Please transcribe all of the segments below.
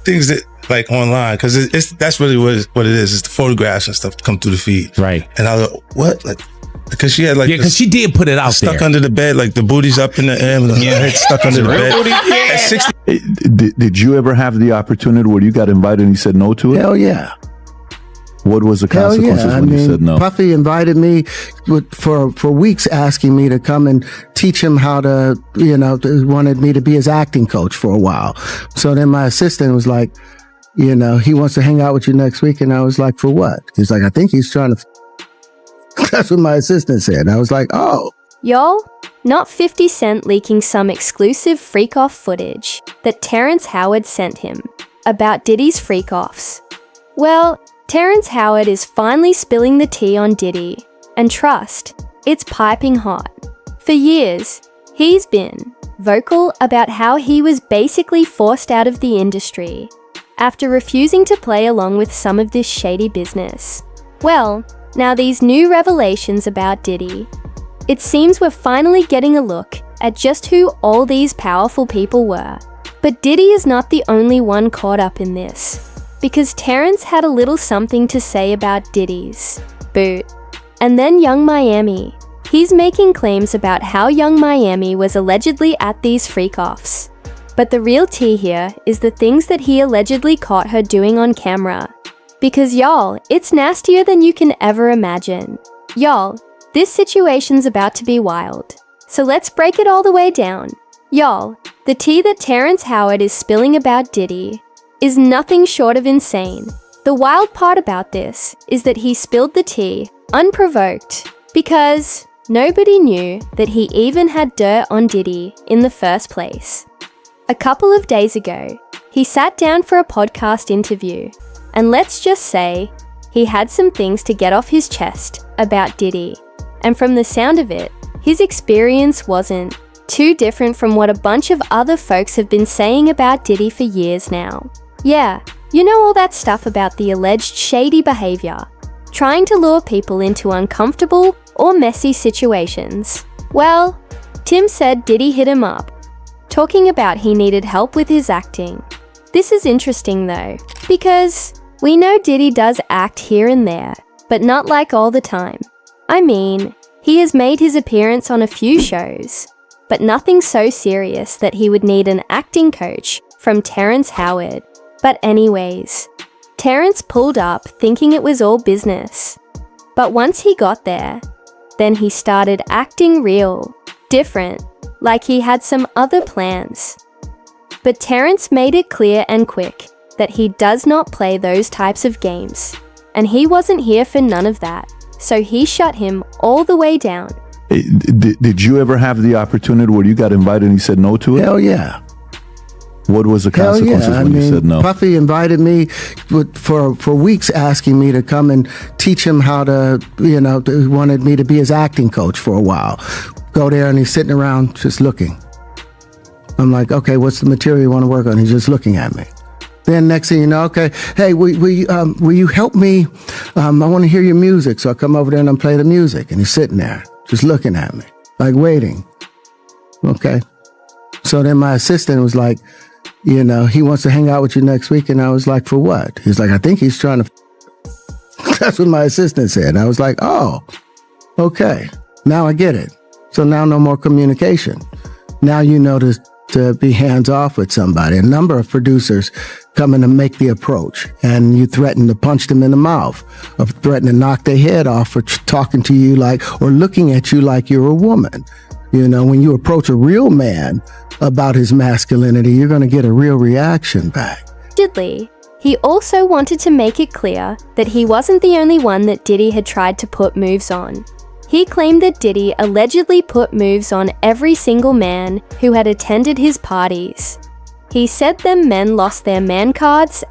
things that like online, because that's really what it is. It's the photographs and stuff that come through the feed. Right. And I was like, what? Like, because she had like because she did put it out stuck there. under the bed, like the booty's up in the air, and her head stuck under the bed. At 60. Did you ever have the opportunity where you got invited and you said no to it? Hell yeah. What was the consequences when you said no? Puffy invited me for weeks, asking me to come and teach him how to, wanted me to be his acting coach for a while. So then my assistant was like, he wants to hang out with you next week. And I was like, for what? He's like, I think he's trying to. That's what my assistant said. I was like, oh. Y'all, not 50 Cent leaking some exclusive freak-off footage that Terrence Howard sent him about Diddy's freak-offs. Well, Terrence Howard is finally spilling the tea on Diddy, and trust, it's piping hot. For years, he's been vocal about how he was basically forced out of the industry after refusing to play along with some of this shady business. Well, now these new revelations about Diddy, it seems we're finally getting a look at just who all these powerful people were. But Diddy is not the only one caught up in this, because Terrence had a little something to say about Diddy's boot. And then Young Miami. He's making claims about how Young Miami was allegedly at these freak-offs. But the real tea here is the things that he allegedly caught her doing on camera. Because y'all, it's nastier than you can ever imagine. Y'all, this situation's about to be wild. So let's break it all the way down. Y'all, the tea that Terrence Howard is spilling about Diddy is nothing short of insane. The wild part about this is that he spilled the tea unprovoked because nobody knew that he even had dirt on Diddy in the first place. A couple of days ago, he sat down for a podcast interview, and let's just say he had some things to get off his chest about Diddy. And from the sound of it, his experience wasn't too different from what a bunch of other folks have been saying about Diddy for years now. Yeah, you know all that stuff about the alleged shady behavior, trying to lure people into uncomfortable or messy situations. Well, Tim said Diddy hit him up, talking about he needed help with his acting. This is interesting though, because we know Diddy does act here and there, but not like all the time. I mean, he has made his appearance on a few shows, but nothing so serious that he would need an acting coach from Terrence Howard. But anyways, Terrence pulled up thinking it was all business. But once he got there, then he started acting real, different, like he had some other plans. But Terrence made it clear and quick that he does not play those types of games, and he wasn't here for none of that, so he shut him all the way down. Did you ever have the opportunity where you got invited and you said no to it? Hell yeah. What was the consequences when you said no? Puffy invited me for weeks, asking me to come and teach him how to, he wanted me to be his acting coach for a while. Go there and he's sitting around just looking. I'm like, okay, what's the material you want to work on? He's just looking at me. Then next thing you know, okay, hey, will you help me? I want to hear your music. So I come over there and I play the music, and he's sitting there just looking at me, like waiting. Okay. So then my assistant was like, he wants to hang out with you next week. And I was like, for what? He's like, I think he's trying to. That's what my assistant said. I was like, oh, okay. Now I get it. So now no more communication. Now you know to be hands off with somebody. A number of producers come in to make the approach, and you threaten to punch them in the mouth, or threaten to knock their head off for talking to you or looking at you like you're a woman. When you approach a real man about his masculinity, you're going to get a real reaction back. Allegedly, he also wanted to make it clear that he wasn't the only one that Diddy had tried to put moves on. He claimed that Diddy allegedly put moves on every single man who had attended his parties. He said them men lost their man cards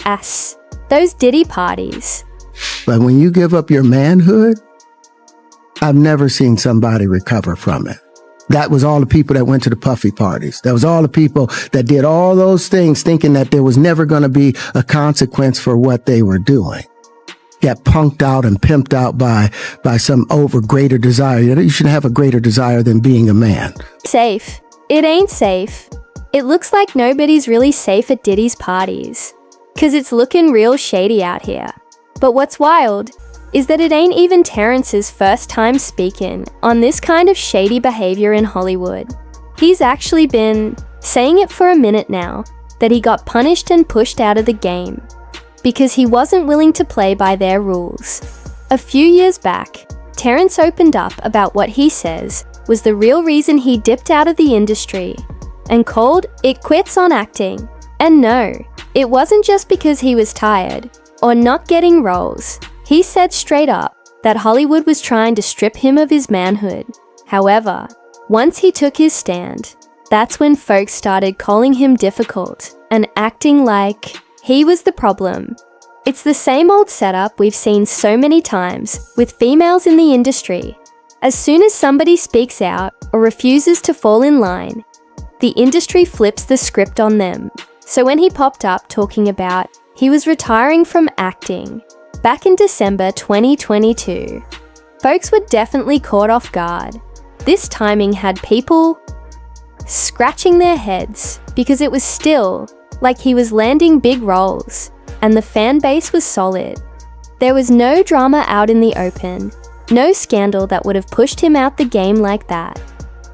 those Diddy parties. But when you give up your manhood, I've never seen somebody recover from it. That was all the people that went to the Puffy parties. That was all the people that did all those things thinking that there was never going to be a consequence for what they were doing. Got punked out and pimped out by some greater desire. You shouldn't have a greater desire than being a man. Safe. It ain't safe. It looks like nobody's really safe at Diddy's parties. 'cause it's looking real shady out here. But what's wild is that it ain't even Terrence's first time speaking on this kind of shady behavior in Hollywood. He's actually been saying it for a minute now, that he got punished and pushed out of the game because he wasn't willing to play by their rules. A few years back, Terrence opened up about what he says was the real reason he dipped out of the industry and called it quits on acting. And no, it wasn't just because he was tired or not getting roles. He said straight up that Hollywood was trying to strip him of his manhood. However, once he took his stand, that's when folks started calling him difficult and acting like he was the problem. It's the same old setup we've seen so many times with females in the industry. As soon as somebody speaks out or refuses to fall in line, the industry flips the script on them. So when he popped up talking about he was retiring from acting back in December 2022, folks were definitely caught off guard. This timing had people scratching their heads because it was still like he was landing big roles and the fan base was solid. There was no drama out in the open, no scandal that would have pushed him out the game like that.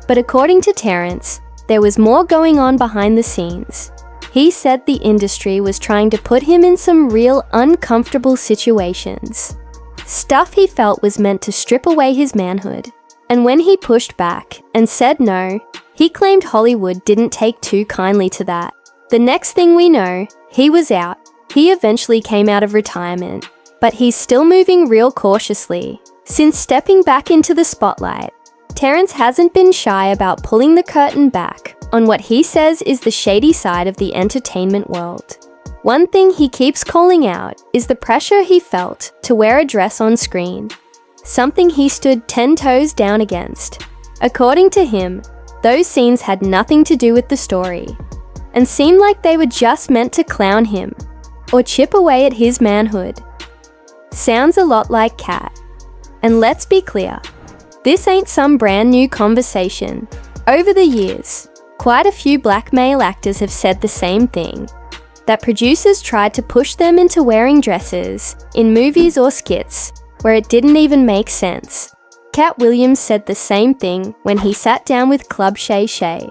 But according to Terrence, there was more going on behind the scenes. He said the industry was trying to put him in some real uncomfortable situations. Stuff he felt was meant to strip away his manhood. And when he pushed back and said no, he claimed Hollywood didn't take too kindly to that. The next thing we know, he was out. He eventually came out of retirement, but he's still moving real cautiously. Since stepping back into the spotlight, Terrence hasn't been shy about pulling the curtain back on what he says is the shady side of the entertainment world. One thing he keeps calling out is the pressure he felt to wear a dress on screen, something he stood 10 toes down against. According to him, those scenes had nothing to do with the story and seemed like they were just meant to clown him or chip away at his manhood. Sounds a lot like Kat. And let's be clear, this ain't some brand new conversation. Over the years, quite a few black male actors have said the same thing, that producers tried to push them into wearing dresses in movies or skits where it didn't even make sense. Cat Williams said the same thing when he sat down with Club Shay Shay.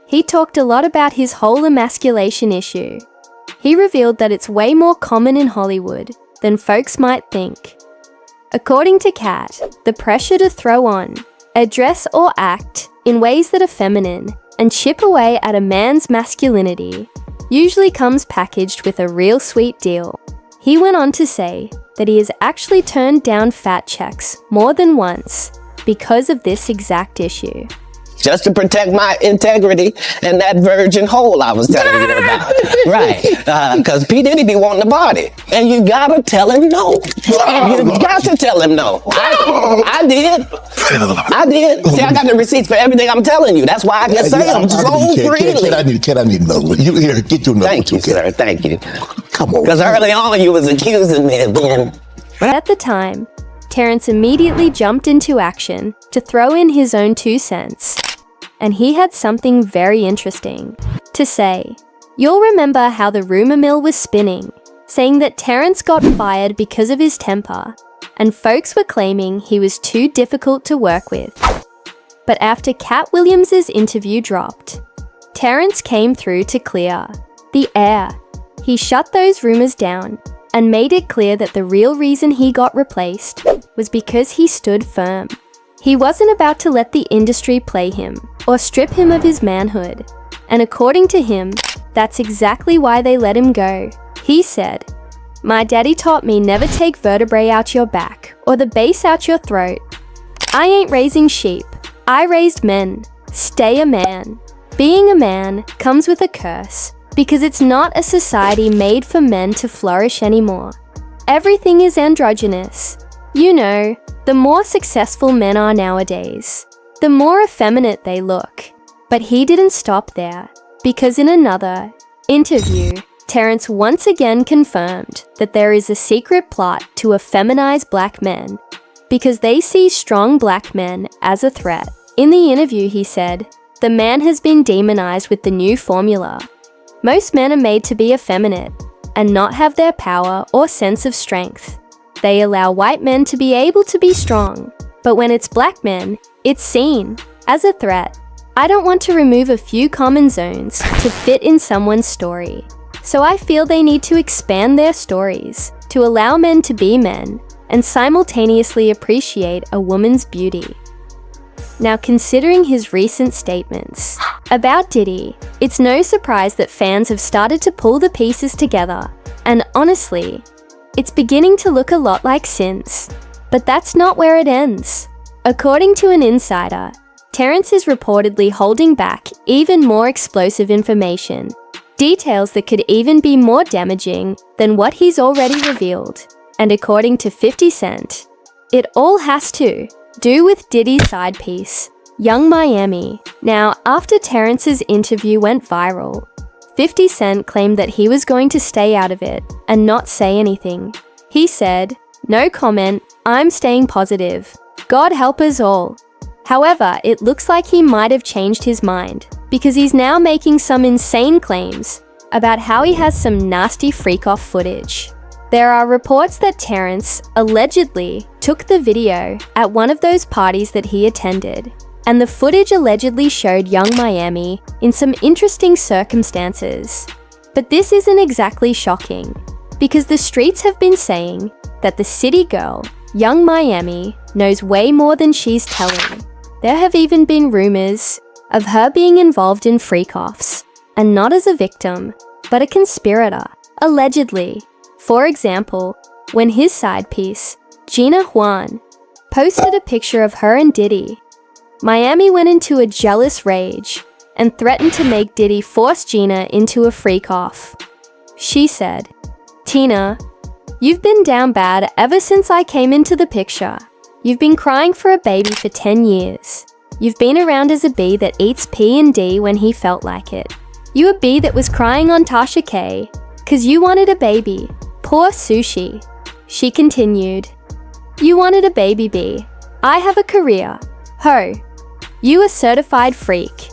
He talked a lot about his whole emasculation issue. He revealed that it's way more common in Hollywood than folks might think. According to Cat, the pressure to throw on, address or act in ways that are feminine and chip away at a man's masculinity usually comes packaged with a real sweet deal. He went on to say that he has actually turned down fat checks more than once because of this exact issue. Just to protect my integrity and that virgin hole I was telling you about. Right. Because P. Diddy be wanting the body. And you gotta tell him no. You got to tell him no. I did. See, I got the receipts for everything I'm telling you. That's why I can say them so freely. Kid, I need another one. You here, get you another one. Thank you, sir. Thank you. Come on. Because early on you was accusing me of being... But at the time, Terrence immediately jumped into action to throw in his own 2 cents. And he had something very interesting to say. You'll remember how the rumor mill was spinning, saying that Terrence got fired because of his temper, and folks were claiming he was too difficult to work with. But after Cat Williams' interview dropped, Terrence came through to clear the air. He shut those rumors down and made it clear that the real reason he got replaced was because he stood firm. He wasn't about to let the industry play him or strip him of his manhood. And according to him, that's exactly why they let him go. He said, "My daddy taught me never take vertebrae out your back or the base out your throat. I ain't raising sheep. I raised men. Stay a man. Being a man comes with a curse because it's not a society made for men to flourish anymore. Everything is androgynous. You know, the more successful men are nowadays, the more effeminate they look." But he didn't stop there, because in another interview, Terrence once again confirmed that there is a secret plot to effeminize black men, because they see strong black men as a threat. In the interview, he said, "The man has been demonized with the new formula. Most men are made to be effeminate. and not have their power or sense of strength. They allow white men to be able to be strong, but when it's black men, it's seen as a threat. I don't want to remove a few common zones to fit in someone's story. So I feel they need to expand their stories to allow men to be men and simultaneously appreciate a woman's beauty. Now, considering his recent statements about Diddy, it's no surprise that fans have started to pull the pieces together, and honestly, it's beginning to look a lot like Sins. But that's not where it ends. According to an insider, Terrence is reportedly holding back even more explosive information, details that could even be more damaging than what he's already revealed. And according to 50 Cent, it all has to do with Diddy's side piece, Young Miami. Now, after Terrence's interview went viral, 50 Cent claimed that he was going to stay out of it and not say anything. He said, "No comment, I'm staying positive. God help us all." However, it looks like he might have changed his mind because he's now making some insane claims about how he has some nasty freak-off footage. There are reports that Terrence allegedly took the video at one of those parties that he attended, and the footage allegedly showed Young Miami in some interesting circumstances. But this isn't exactly shocking, because the streets have been saying that the city girl, Young Miami, knows way more than she's telling. There have even been rumors of her being involved in freakoffs, and not as a victim, but a conspirator, allegedly. For example, when his side piece, Gina Juan, posted a picture of her and Diddy, Miami went into a jealous rage and threatened to make Diddy force Gina into a freak-off. She said, "Tina, you've been down bad ever since I came into the picture. You've been crying for a baby for 10 years. You've been around as a bee that eats P and D when he felt like it. You a bee that was crying on Tasha K, 'cause you wanted a baby. Poor Sushi." She continued, "You wanted a baby bee. I have a career. Ho. You a certified freak.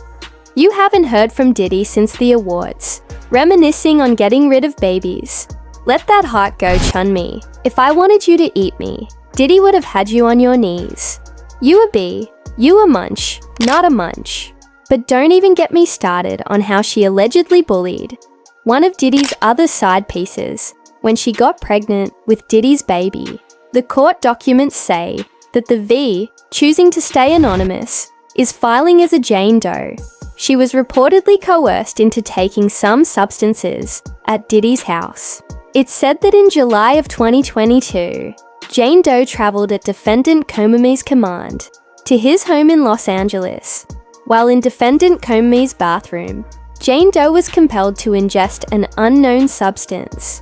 You haven't heard from Diddy since the awards, reminiscing on getting rid of babies. Let that heart go, Chun-Mi. If I wanted you to eat me, Diddy would have had you on your knees. You a bee, you a munch, not a munch." But don't even get me started on how she allegedly bullied one of Diddy's other side pieces when she got pregnant with Diddy's baby. The court documents say that the V, choosing to stay anonymous, is filing as a Jane Doe. She was reportedly coerced into taking some substances at Diddy's house. It's said that in July of 2022, Jane Doe traveled at defendant Comey's command to his home in Los Angeles. While in defendant Comey's bathroom, Jane Doe was compelled to ingest an unknown substance.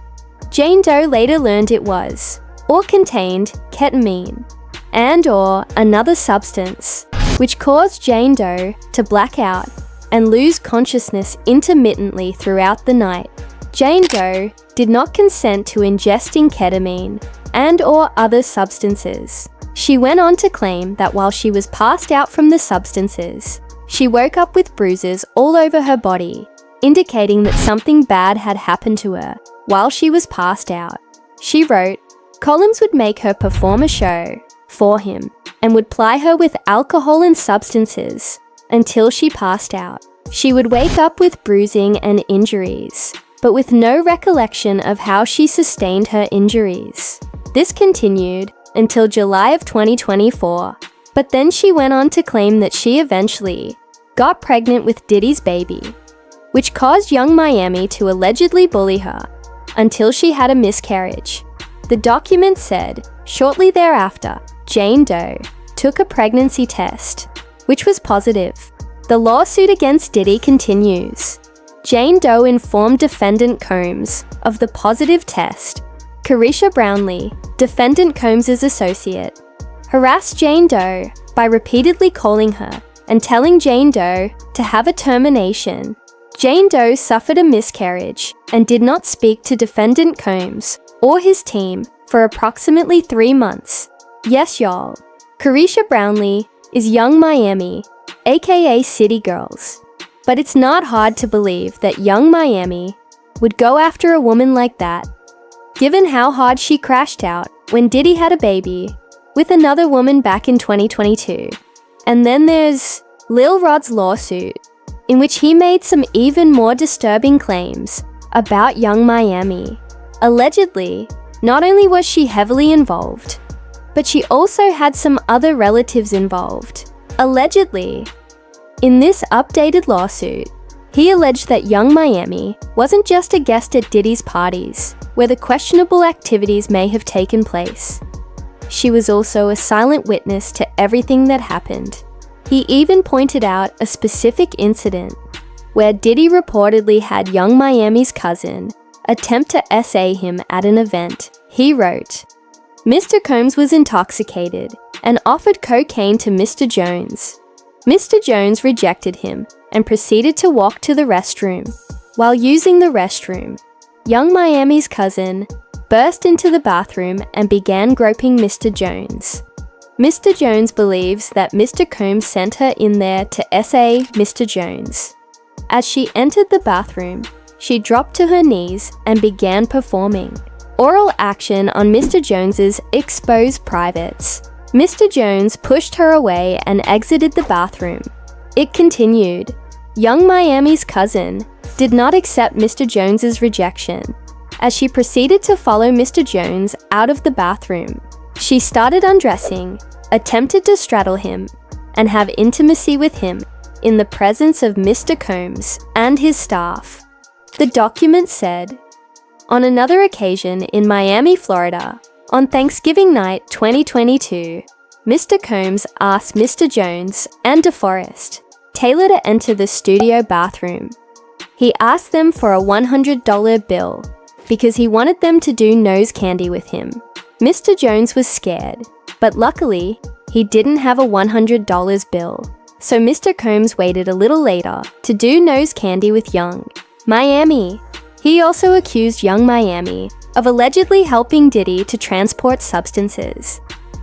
Jane Doe later learned it was, or contained, ketamine, and/or another substance, which caused Jane Doe to black out and lose consciousness intermittently throughout the night. Jane Doe did not consent to ingesting ketamine and/or other substances. She went on to claim that while she was passed out from the substances, she woke up with bruises all over her body, indicating that something bad had happened to her while she was passed out. She wrote, Collins would make her perform a show for him and would ply her with alcohol and substances until she passed out. She would wake up with bruising and injuries, but with no recollection of how she sustained her injuries. This continued until July of 2024, but then she went on to claim that she eventually got pregnant with Diddy's baby, which caused Young Miami to allegedly bully her until she had a miscarriage. The document said, shortly thereafter, Jane Doe took a pregnancy test, which was positive. The lawsuit against Diddy continues. Jane Doe informed defendant Combs of the positive test. Carisha Brownlee, defendant Combs' associate, harassed Jane Doe by repeatedly calling her and telling Jane Doe to have a termination. Jane Doe suffered a miscarriage and did not speak to defendant Combs or his team for approximately 3 months. Yes, y'all. Carisha Brownlee is Young Miami, aka City Girls. But it's not hard to believe that Young Miami would go after a woman like that, given how hard she crashed out when Diddy had a baby with another woman back in 2022. And then there's Lil Rod's lawsuit, in which he made some even more disturbing claims about Young Miami. Allegedly, not only was she heavily involved, but she also had some other relatives involved. Allegedly, in this updated lawsuit, he alleged that Young Miami wasn't just a guest at Diddy's parties, where the questionable activities may have taken place. She was also a silent witness to everything that happened. He even pointed out a specific incident where Diddy reportedly had Young Miami's cousin attempt to SA him at an event. He wrote, "Mr. Combs was intoxicated and offered cocaine to Mr. Jones. Mr. Jones rejected him and proceeded to walk to the restroom. While using the restroom, Young Miami's cousin burst into the bathroom and began groping Mr. Jones. Mr. Jones believes that Mr. Combs sent her in there to SA Mr. Jones. As she entered the bathroom, she dropped to her knees and began performing oral action on Mr. Jones's exposed privates. Mr. Jones pushed her away and exited the bathroom." It continued, "Young Miami's cousin did not accept Mr. Jones's rejection. As she proceeded to follow Mr. Jones out of the bathroom, she started undressing, attempted to straddle him, and have intimacy with him in the presence of Mr. Combs and his staff." The document said, on another occasion in Miami, Florida, on Thanksgiving night 2022, Mr. Combs asked Mr. Jones and DeForest Taylor to enter the studio bathroom. He asked them for a $100 bill because he wanted them to do nose candy with him. Mr. Jones was scared, but luckily, he didn't have a $100 bill. So Mr. Combs waited a little later to do nose candy with Young Miami. He also accused Young Miami of allegedly helping Diddy to transport substances,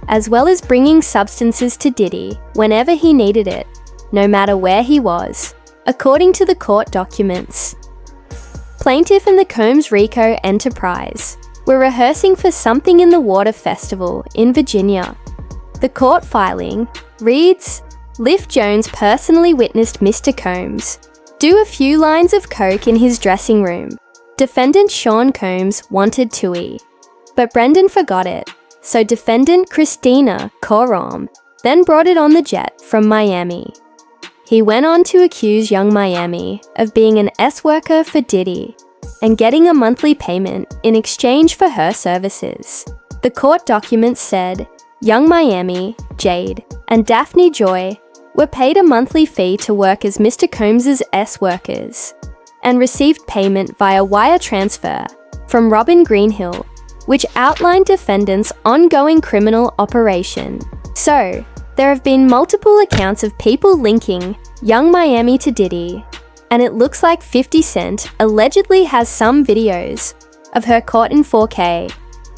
as well as bringing substances to Diddy whenever he needed it, no matter where he was, according to the court documents. Plaintiff and the Combs RICO enterprise were rehearsing for Something in the Water Festival in Virginia. The court filing reads, Lif Jones personally witnessed Mr. Combs do a few lines of coke in his dressing room. Defendant Sean Combs wanted TUI, but Brendan forgot it, so defendant Christina Coram then brought it on the jet from Miami. He went on to accuse Young Miami of being an S-worker for Diddy and getting a monthly payment in exchange for her services. The court documents said Young Miami, Jade, and Daphne Joy were paid a monthly fee to work as Mr. Combs' S-workers and received payment via wire transfer from Robin Greenhill, which outlined defendants' ongoing criminal operation. So, there have been multiple accounts of people linking Young Miami to Diddy, and it looks like 50 Cent allegedly has some videos of her caught in 4K.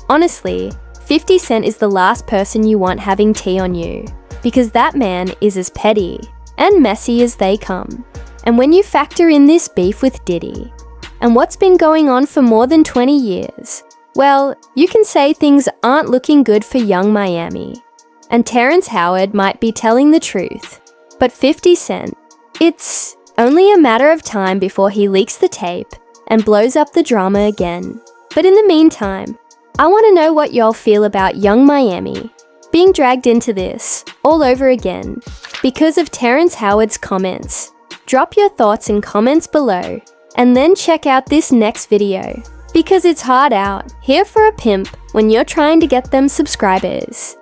Honestly, 50 Cent is the last person you want having tea on you, because that man is as petty and messy as they come. And when you factor in this beef with Diddy, and what's been going on for more than 20 years, well, you can say things aren't looking good for Young Miami. And Terrence Howard might be telling the truth, but 50 Cent, it's only a matter of time before he leaks the tape and blows up the drama again. But in the meantime, I want to know what y'all feel about Young Miami being dragged into this all over again because of Terrence Howard's comments. Drop your thoughts in comments below and then check out this next video because it's hard out here for a pimp when you're trying to get them subscribers.